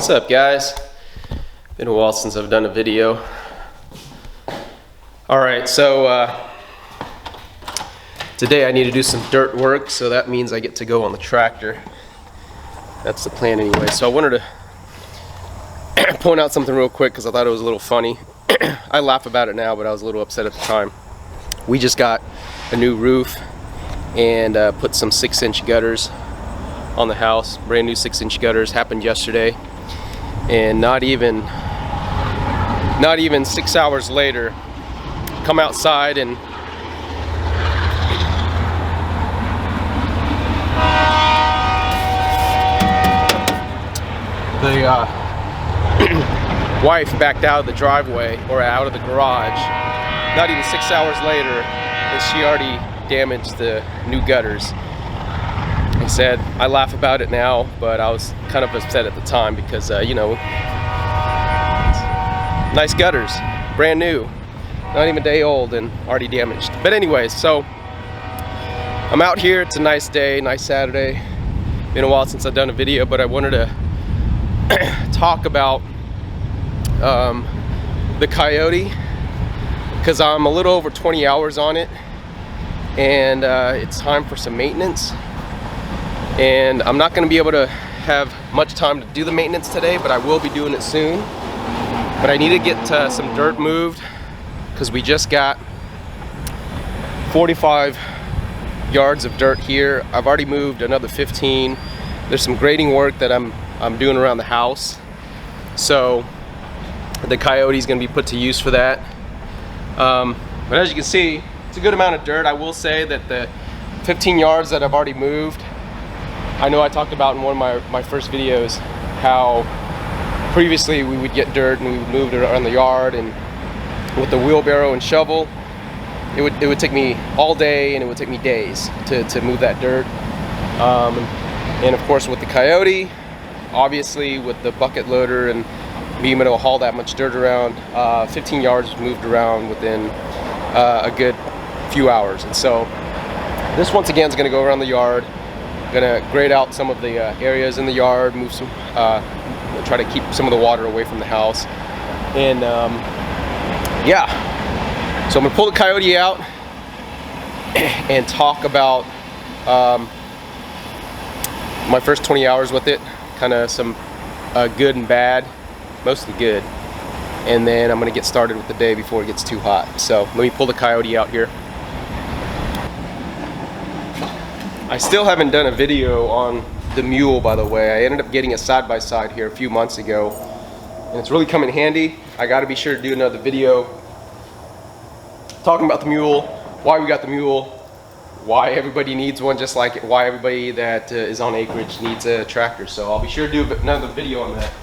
What's up, guys? Been a while since I've done a video. Alright, so today I need to do some dirt work, so that means I get to go on the tractor. That's the plan anyway. So I wanted to point out something real quick because I thought it was a little funny. I laugh about it now, but I was a little upset at the time. We just got a new roof and put some 6-inch gutters on the house. Brand new 6-inch gutters. Happened yesterday, and not even 6 hours later, come outside and the wife backed out of the driveway, or out of the garage, not even 6 hours later, and she already damaged the new gutters. I said, I laugh about it now, but I was kind of upset at the time because, you know, nice gutters, brand new, not even a day old and already damaged. But anyways, so I'm out here. It's a nice day, nice Saturday. Been a while since I've done a video, but I wanted to talk about the Coyote because I'm a little over 20 hours on it, and it's time for some maintenance. And I'm not going to be able to have much time to do the maintenance today, but I will be doing it soon. But I need to get some dirt moved because we just got 45 yards of dirt here. I've already moved another 15. There's some grading work that I'm doing around the house, so the Coyote is going to be put to use for that. But as you can see, it's a good amount of dirt. I will say that the 15 yards that I've already moved, I know I talked about in one of my first videos how previously we would get dirt and we would move it around the yard, and with the wheelbarrow and shovel, it would take me all day and it would take me days to move that dirt. And of course with the Coyote, obviously with the bucket loader and being able to haul that much dirt around, 15 yards moved around within a good few hours. And so this once again is going to go around the yard. Gonna grade out some of the areas in the yard, move some, try to keep some of the water away from the house, and yeah. So I'm gonna pull the Coyote out and talk about my first 20 hours with it, kind of some good and bad, mostly good, and then I'm gonna get started with the day before it gets too hot. So let me pull the Coyote out here. I still haven't done a video on the mule, by the way. I ended up getting a side-by-side here a few months ago, and it's really come in handy. I gotta be sure to do another video talking about the mule, why we got the mule, why everybody needs one, just like why everybody that is on acreage needs a tractor. So I'll be sure to do another video on that.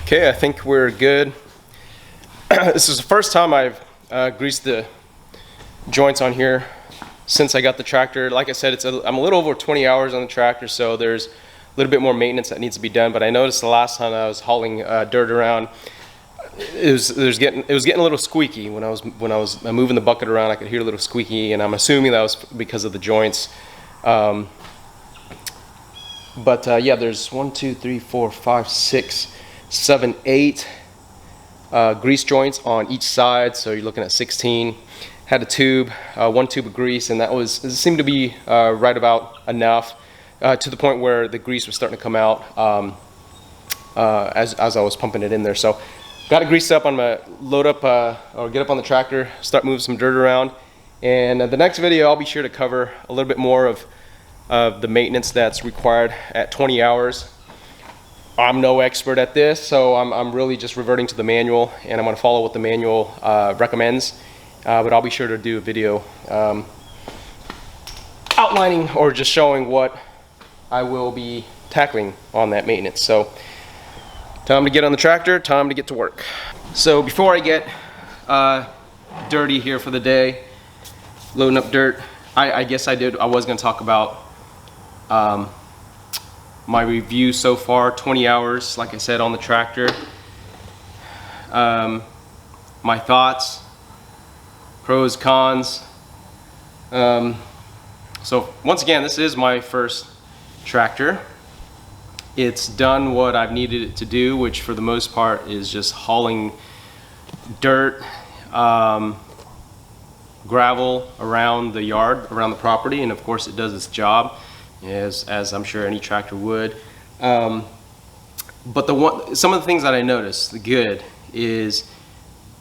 Okay, I think we're good. This is the first time I've greased the joints on here since I got the tractor. Like I said, I'm a little over 20 hours on the tractor, so there's a little bit more maintenance that needs to be done. But I noticed the last time I was hauling dirt around, it was getting a little squeaky when I was moving the bucket around. I could hear a little squeaky, and I'm assuming that was because of the joints. Yeah, there's 1, 2, 3, 4, 5, 6, 7, 8 grease joints on each side, so you're looking at 16. Had a tube, 1 tube of grease, and it seemed to be right about enough to the point where the grease was starting to come out as I was pumping it in there. So got it greased up. I'm gonna load up or get up on the tractor, start moving some dirt around, and the next video I'll be sure to cover a little bit more of the maintenance that's required at 20 hours. I'm no expert at this, so I'm really just reverting to the manual, and I'm going to follow what the manual recommends. But I'll be sure to do a video outlining or just showing what I will be tackling on that maintenance. So time to get on the tractor, time to get to work. So before I get dirty here for the day, loading up dirt, I guess I was going to talk about my review so far. 20 hours, like I said, on the tractor. My thoughts, pros, cons. So once again, this is my first tractor. It's done what I've needed it to do, which for the most part is just hauling dirt, gravel around the yard, around the property, and of course it does its job, as I'm sure any tractor would. But some of the things that I noticed, the good, is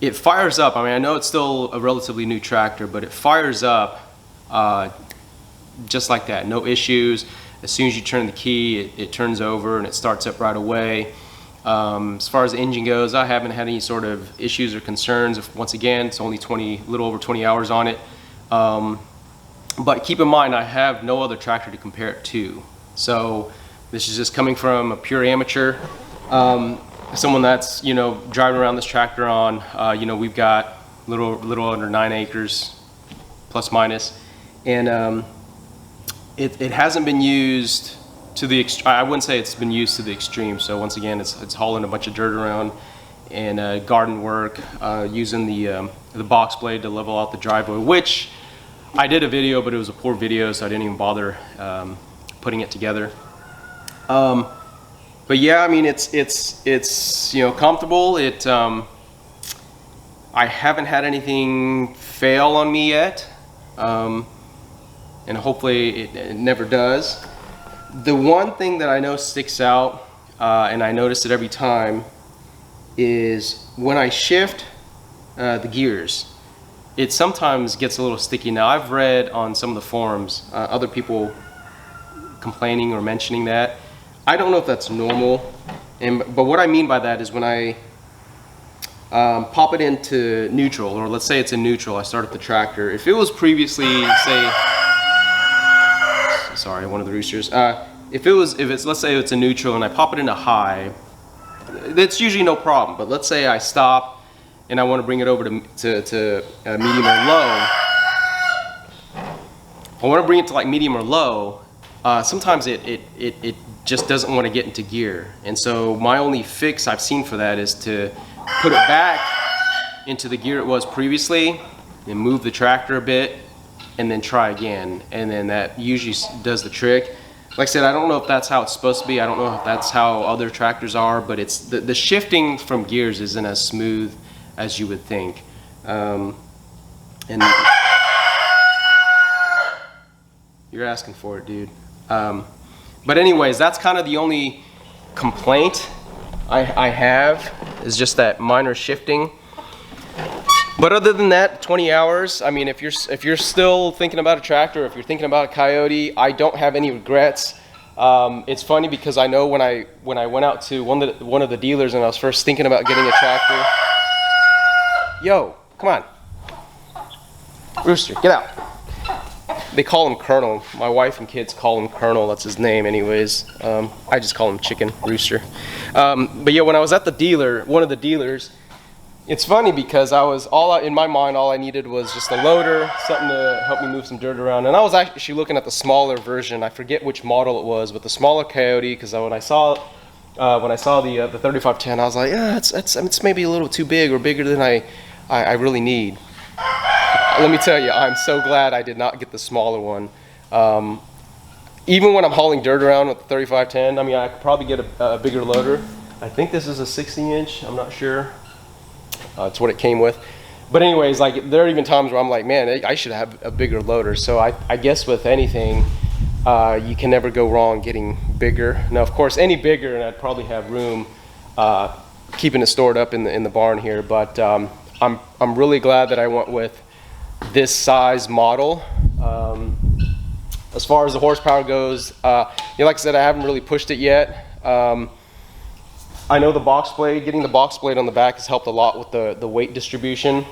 it fires up. I mean, I know it's still a relatively new tractor, but it fires up just like that, no issues. As soon as you turn the key, it turns over and it starts up right away. As far as the engine goes, I haven't had any sort of issues or concerns. Once again, it's only a little over 20 hours on it. But keep in mind, I have no other tractor to compare it to. So this is just coming from a pure amateur, someone that's, you know, driving around this tractor on, you know, we've got little under 9 acres, plus minus, and it hasn't been used to the I wouldn't say it's been used to the extreme. So once again, it's hauling a bunch of dirt around and garden work, using the box blade to level out the driveway, which I did a video, but it was a poor video, so I didn't even bother putting it together. But yeah, I mean, it's you know, comfortable. I haven't had anything fail on me yet, and hopefully it never does. The one thing that I know sticks out, and I notice it every time, is when I shift the gears, it sometimes gets a little sticky. Now, I've read on some of the forums other people complaining or mentioning that. I don't know if that's normal, but what I mean by that is when I pop it into neutral, or let's say it's in neutral, I start up the tractor. If it was previously, say, sorry, one of the roosters. Let's say it's a neutral and I pop it into high, that's usually no problem. But let's say I stop and I want to bring it over to medium or low. I want to bring it to like medium or low. Sometimes it just doesn't want to get into gear, and so my only fix I've seen for that is to put it back into the gear it was previously, and move the tractor a bit, and then try again, and then that usually does the trick. Like I said, I don't know if that's how it's supposed to be. I don't know if that's how other tractors are, but it's the shifting from gears isn't as smooth as you would think. And you're asking for it, dude. But anyways, that's kind of the only complaint I have, is just that minor shifting. But other than that, 20 hours, I mean, if you're still thinking about a tractor, if you're thinking about a Coyote, I don't have any regrets. It's funny because I know when I went out to one of the dealers and I was first thinking about getting a tractor. Yo, come on. Rooster, get out. They call him Colonel. My wife and kids call him Colonel. That's his name anyways. I just call him Chicken Rooster. But yeah, when I was at the dealer, one of the dealers, It's funny because in my mind, all I needed was just a loader, something to help me move some dirt around. And I was actually looking at the smaller version. I forget which model it was, but the smaller Coyote. Because when I saw the 3510, I was like, yeah, it's maybe a little too big or bigger than I really need. Let me tell you, I'm so glad I did not get the smaller one. Even when I'm hauling dirt around with the 3510, I mean, I could probably get a bigger loader. I think this is a 60-inch. I'm not sure. It's what it came with. But anyways, like, there are even times where I'm like, man, I should have a bigger loader. So I guess with anything, you can never go wrong getting bigger. Now, of course, any bigger, and I'd probably have room keeping it stored up in the barn here. But I'm really glad that I went with this size model. As far as the horsepower goes, like I said, I haven't really pushed it yet. I know getting the box blade on the back has helped a lot with the weight distribution.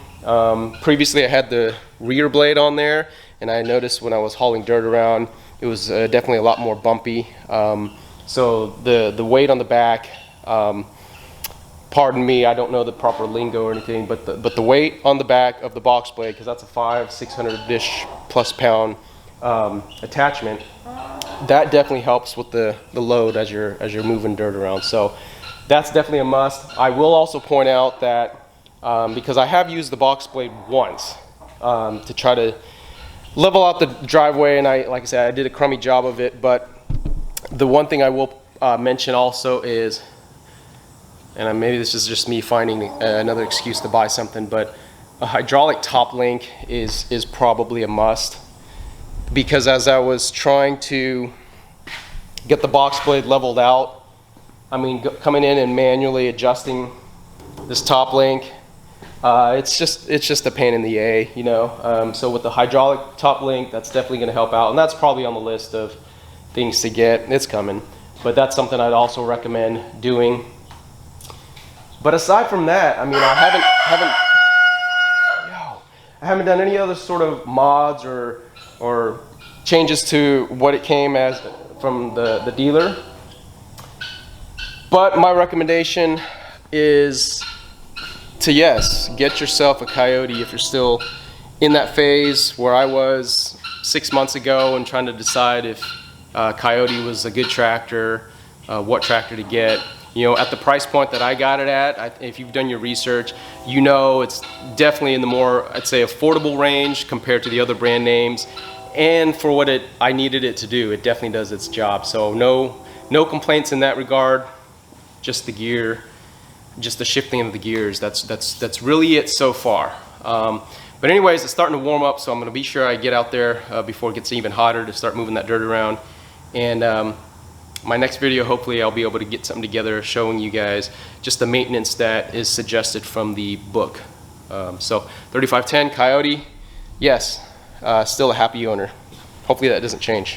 Previously I had the rear blade on there, and I noticed when I was hauling dirt around, it was definitely a lot more bumpy. So the weight on the back, pardon me, I don't know the proper lingo or anything, but the weight on the back of the box blade, because that's a 600-ish plus pound attachment, that definitely helps with the load as you're moving dirt around. So that's definitely a must. I will also point out that because I have used the box blade once to try to level out the driveway, and like I said, I did a crummy job of it. But the one thing I will mention also is, and maybe this is just me finding another excuse to buy something, but a hydraulic top link is probably a must, because as I was trying to get the box blade leveled out, I mean, coming in and manually adjusting this top link, it's just a pain in the A, you know. So with the hydraulic top link, that's definitely going to help out, and that's probably on the list of things to get. It's coming, but that's something I'd also recommend doing. But aside from that, I mean, I haven't done any other sort of mods or changes to what it came as from the dealer. But my recommendation is to, yes, get yourself a Coyote if you're still in that phase where I was 6 months ago and trying to decide if Coyote was a good tractor, what tractor to get. You know, at the price point that I got it at, if you've done your research, you know it's definitely in the more, I'd say, affordable range compared to the other brand names. And for what I needed it to do, it definitely does its job. So no complaints in that regard. Just the gear, just the shifting of the gears. That's really it so far. But anyways, it's starting to warm up, so I'm going to be sure I get out there before it gets even hotter to start moving that dirt around. And my next video, hopefully I'll be able to get something together showing you guys just the maintenance that is suggested from the book. So 3510 Coyote, yes, still a happy owner. Hopefully that doesn't change.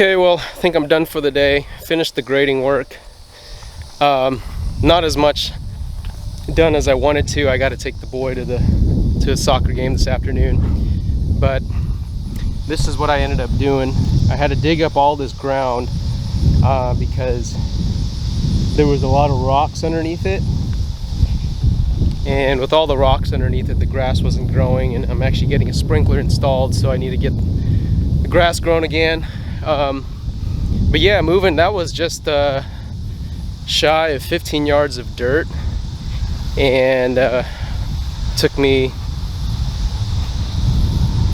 Okay, well, I think I'm done for the day. Finished the grading work. Not as much done as I wanted to. I got to take the boy to a soccer game this afternoon, but this is what I ended up doing. I had to dig up all this ground because there was a lot of rocks underneath it, and with all the rocks underneath it, the grass wasn't growing, and I'm actually getting a sprinkler installed, so I need to get the grass grown again. But yeah, moving, that was just shy of 15 yards of dirt, and took me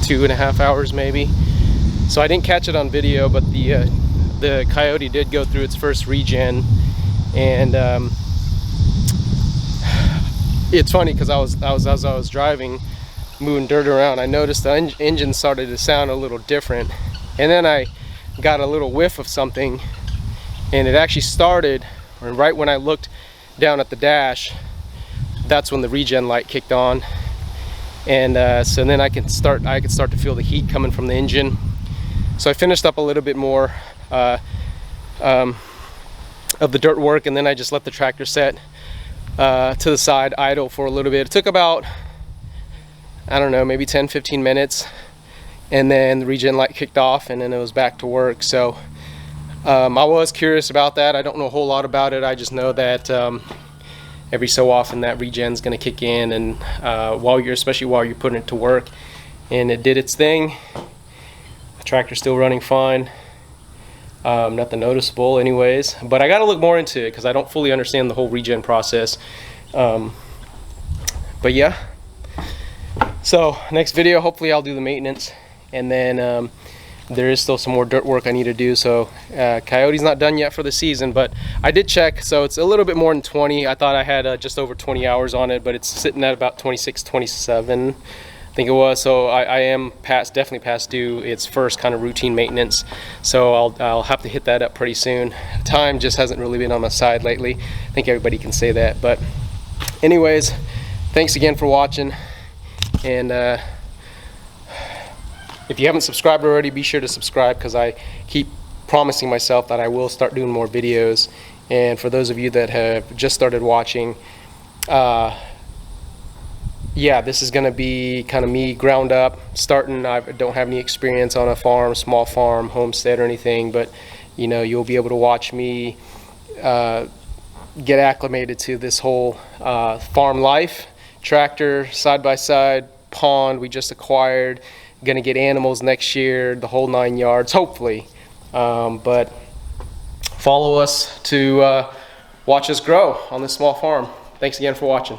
2.5 hours maybe. So I didn't catch it on video, but the Coyote did go through its first regen, and it's funny because as I was driving, moving dirt around, I noticed the engine started to sound a little different, and then I got a little whiff of something, and it actually started, and right when I looked down at the dash, that's when the regen light kicked on, and so then I could start to feel the heat coming from the engine. So I finished up a little bit more of the dirt work, and then I just let the tractor set to the side, idle for a little bit. It took about, I don't know, maybe 10-15 minutes, and then the regen light kicked off, and then it was back to work. So I was curious about that. I don't know a whole lot about it. I just know that every so often that regen's going to kick in, and especially while you're putting it to work. And it did its thing. The tractor's still running fine. Nothing noticeable anyways, but I got to look more into it because I don't fully understand the whole regen process. But yeah, so next video, hopefully I'll do the maintenance, and then there is still some more dirt work I need to do. So Coyote's not done yet for the season, but I did check, so it's a little bit more than 20. I thought I had just over 20 hours on it, but it's sitting at about 26, 27, I think it was. So I am definitely past due its first kind of routine maintenance, so I'll have to hit that up pretty soon. Time just hasn't really been on my side lately. I think everybody can say that. But anyways, thanks again for watching, and if you haven't subscribed already, be sure to subscribe, because I keep promising myself that I will start doing more videos. And for those of you that have just started watching, yeah, this is going to be kind of me ground up, starting. I don't have any experience on a farm, small farm, homestead, or anything, but you know, you'll be able to watch me get acclimated to this whole farm life. Tractor, side-by-side, pond we just acquired, gonna get animals next year, the whole 9 yards, hopefully. But follow us to watch us grow on this small farm. Thanks again for watching.